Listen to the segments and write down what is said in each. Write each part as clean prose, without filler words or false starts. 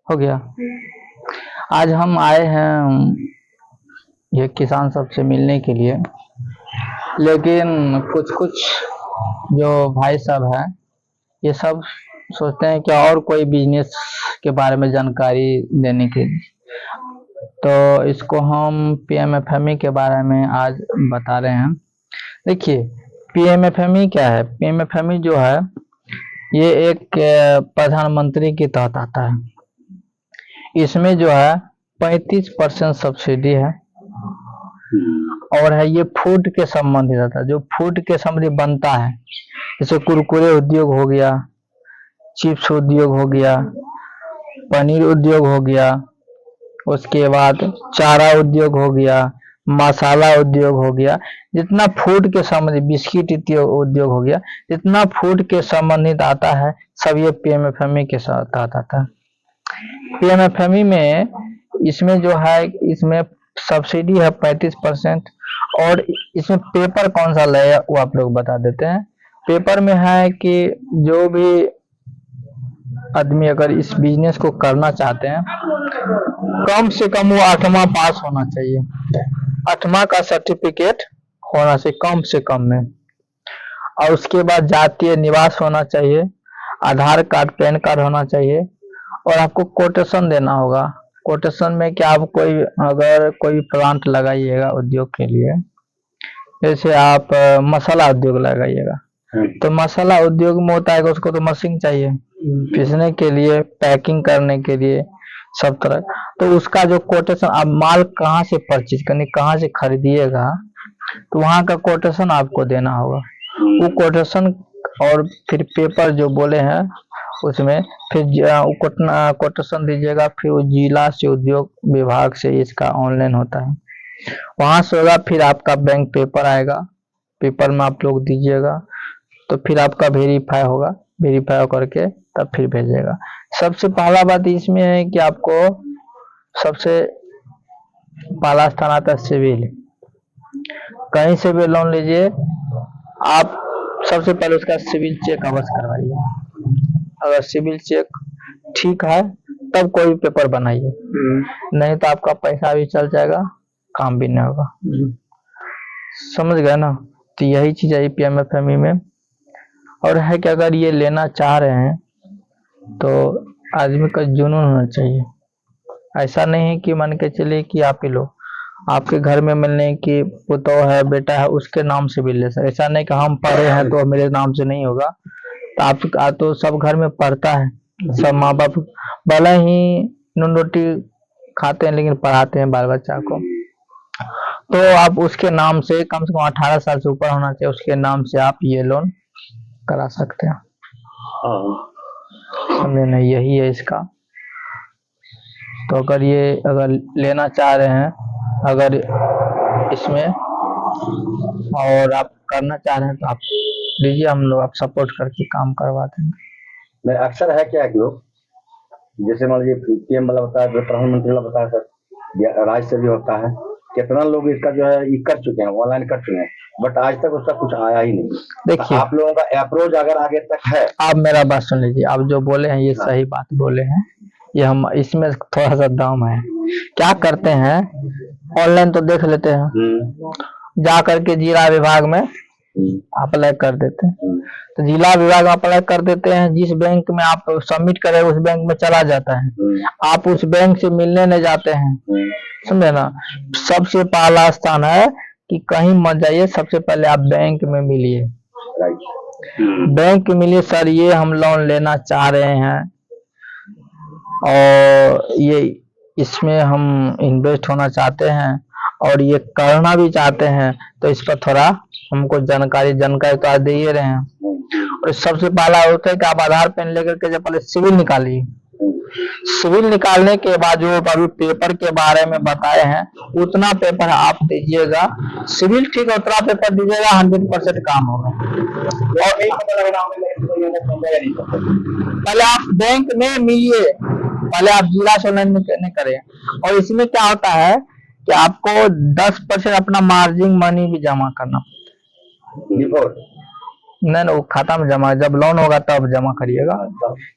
हो गया। आज हम आए हैं ये किसान सबसे मिलने के लिए, लेकिन कुछ कुछ जो भाई साहब हैं ये सब सोचते हैं कि और कोई बिजनेस के बारे में जानकारी देने के लिए, तो इसको हम पीएमएफएमई के बारे में आज बता रहे हैं। देखिए, पीएमएफएमई क्या है? पीएमएफएमई जो है ये एक प्रधानमंत्री के तहत आता है। इसमें जो है 35% सब्सिडी है और है ये फूड के संबंधित आता है। जो फूड के संबंधित बनता है, जैसे कुरकुरे उद्योग हो गया, चिप्स उद्योग हो गया, पनीर उद्योग हो गया, उसके बाद चारा उद्योग हो गया, मसाला उद्योग हो गया, जितना फूड के संबंधित, बिस्किट उद्योग हो गया, जितना फूड के संबंधित आता है सब ये पीएमएफएमई के साथ आता है। पीएमएफएमई में इसमें जो है इसमें सब्सिडी है 35%। और इसमें पेपर कौन सा लगेगा वो आप लोग बता देते हैं। पेपर में है कि जो भी आदमी अगर इस बिजनेस को करना चाहते हैं, कम से कम वो 8वां पास होना चाहिए, 8वां का सर्टिफिकेट होना चाहिए कम से कम में। और उसके बाद जातीय निवास होना चाहिए, आधार कार्ड, पैन कार्ड होना चाहिए, और आपको कोटेशन देना होगा। कोटेशन में क्या, आप अगर कोई प्लांट लगाइएगा उद्योग के लिए, जैसे आप मसाला उद्योग लगाइएगा, तो मसाला उद्योग में होता है कि उसको तो मशीन चाहिए पीसने के लिए, पैकिंग करने के लिए, सब तरह। तो उसका जो कोटेशन, आप माल कहाँ से परचेज करने, कहाँ से खरीदिएगा, तो वहाँ का कोटेशन आपको देना होगा। वो कोटेशन और फिर पेपर जो बोले हैं उसमें फिर कोटेशन दीजिएगा। फिर वो जिला से उद्योग विभाग से इसका ऑनलाइन होता है, वहां से होगा। फिर आपका बैंक पेपर आएगा, पेपर में आप लोग दीजिएगा, तो फिर आपका वेरीफाई होगा, वेरीफाई करके तब फिर भेजेगा। सबसे पहला बात इसमें है कि आपको सबसे पहला स्थान आता है सिविल। कहीं से भी लोन लीजिए, आप सबसे पहले उसका सिविल चेक अवश्य करवाइए। अगर सिविल चेक ठीक है तब कोई भी पेपर बनाइए, नहीं तो आपका पैसा भी चल जाएगा, काम भी नहीं होगा। समझ गए ना? तो यही चीज है पीएमएफएमई में। और है कि अगर ये लेना चाह रहे हैं तो आदमी का जुनून होना चाहिए। ऐसा नहीं है कि मान के चलिए कि आप ही लो, आपके घर में मिलने की पुतौ है, बेटा है, उसके नाम से भी ले सकते। ऐसा नहीं कि हम पढ़े हैं तो मेरे नाम से नहीं होगा। तो आप तो सब घर में पढ़ता है, सब माँ बाप भले ही नून रोटी खाते हैं लेकिन पढ़ाते हैं बाल बच्चा को, तो आप उसके नाम से कम 18 साल से ऊपर होना चाहिए, उसके नाम से आप ये लोन करा सकते हैं। समझे नहीं? यही है इसका। तो अगर लेना चाह रहे हैं, अगर इसमें और आप करना चाह रहे हैं तो आप लीजिए, हम लोग आप सपोर्ट करके काम करवा देंगे। नहीं, अक्सर है क्या कि लोग जैसे मान लीजिए पीएम वाला होता है, प्रधानमंत्री वाला होता है, सर राज्य से भी होता है, कितना लोग इसका जो है ये कर चुके हैं, ऑनलाइन कर चुके हैं, बट आज तक उसका कुछ आया ही नहीं। देखिए, आप लोगों का अप्रोच अगर आगे तक है, आप मेरा बात सुन लीजिए। आप जो बोले हैं ये सही बात बोले हैं, ये हम इसमें थोड़ा सा दम है। क्या करते हैं, ऑनलाइन तो देख लेते हैं, जा करके जिला विभाग में अप्लाई कर देते हैं। तो जिला विभाग में अप्लाई कर देते हैं, जिस बैंक में आप सबमिट करें उस बैंक में चला जाता है। आप उस बैंक से मिलने नहीं जाते हैं, समझे ना? सबसे पहला स्थान है कि कहीं मत जाइए, सबसे पहले आप बैंक में मिलिए। बैंक में मिलिए, सर ये हम लोन लेना चाह रहे हैं और ये इसमें हम इन्वेस्ट होना चाहते हैं और ये करना भी चाहते हैं, तो इस पर थोड़ा हमको जानकारी तो आज दे ही रहे हैं। और सबसे पहला होता है कि आप आधार पेन लेकर के जब पहले सिविल निकालिए। सिविल निकालने के बाद जो अभी पेपर के बारे में बताए हैं उतना पेपर आप दीजिएगा। सिविल ठीक है, उतना पेपर दीजिएगा, 100% काम होगा। और पहले आप बैंक में मिलिए, पहले आप जिला से ऑनलाइन नहीं करें। और इसमें क्या होता है कि आपको 10% अपना मार्जिन मनी भी जमा करना नहीं ना, वो खाता में जमा, जब लोन होगा तब जमा करिएगा।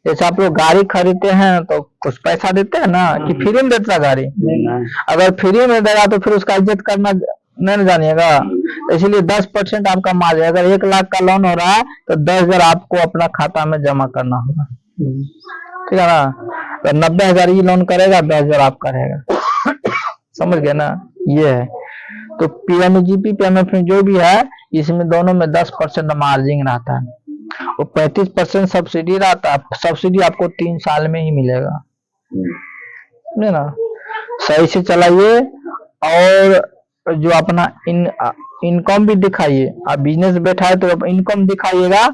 जैसे आप लोग गाड़ी खरीदते हैं तो कुछ पैसा देते हैं ना, कि फ्री में देता है गाड़ी? अगर फ्री में देगा तो फिर उसका इज्जत करना नहीं ना जानिएगा। तो इसलिए 10% आपका मार्जिन, अगर 1 लाख का लोन हो रहा है तो 10,000 आपको अपना खाता में जमा करना होगा, ठीक है ना। तो 90,000 ये लोन करेगा, 10,000 आपका रहेगा, समझ गए ना, ये है। तो पीएमजीपी पीएमएफ जो भी है, इसमें दोनों में 10% मार्जिन रहता है और 35% सब्सिडी रहता है। सब्सिडी आपको 3 साल में ही मिलेगा, समझे ना। सही से चलाइए और जो अपना इनकम भी दिखाइए। आप बिजनेस बैठा है तो इनकम दिखाइएगा।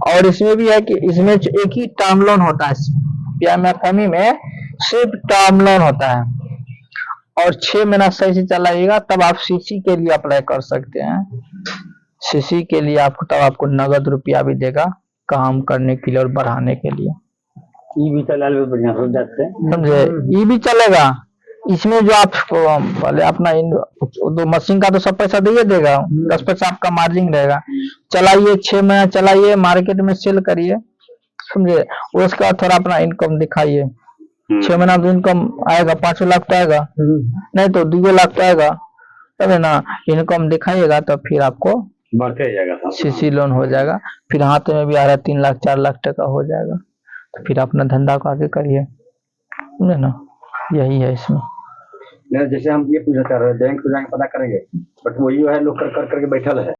और इसमें भी है कि इसमें एक ही टर्म लोन होता है, पीएमएफएमई में सिर्फ टर्म लोन होता है। और 6 महीना सही से चलाइएगा तब आप सीसी के लिए अप्लाई कर सकते हैं। सीसी के लिए आपको तब आपको नगद रुपया भी देगा काम करने के लिए और बढ़ाने के लिए। ई भी चला लो बढ़िया हो जाते हैं, समझे। ये भी चलेगा। इसमें जो आप पहले अपना तो मशीन का तो सब पैसा दे देगा, 10% आपका मार्जिन रहेगा। चलाइए 6 महीना चलाइए, मार्केट में सेल करिए, समझे। उसके बाद थोड़ा अपना इनकम दिखाइए। 6 महीना में इनकम आएगा 5 लाख तो आएगा, नहीं तो 2 लाख तो आएगा, समझे ना। इनकम दिखाइएगा तो फिर आपको बढ़ते जाएगा, सीसी लोन हो जाएगा। फिर हाथ में भी आ रहा है 3 लाख 4 लाख टका हो जाएगा। तो फिर अपना धंधा को आगे करिए, समझे ना, यही है इसमें। जैसे हम ये पूछना चाह रहे हैं, बैंक तो जाके पता करेंगे, बट वही जो है लोग कर करके बैठल है।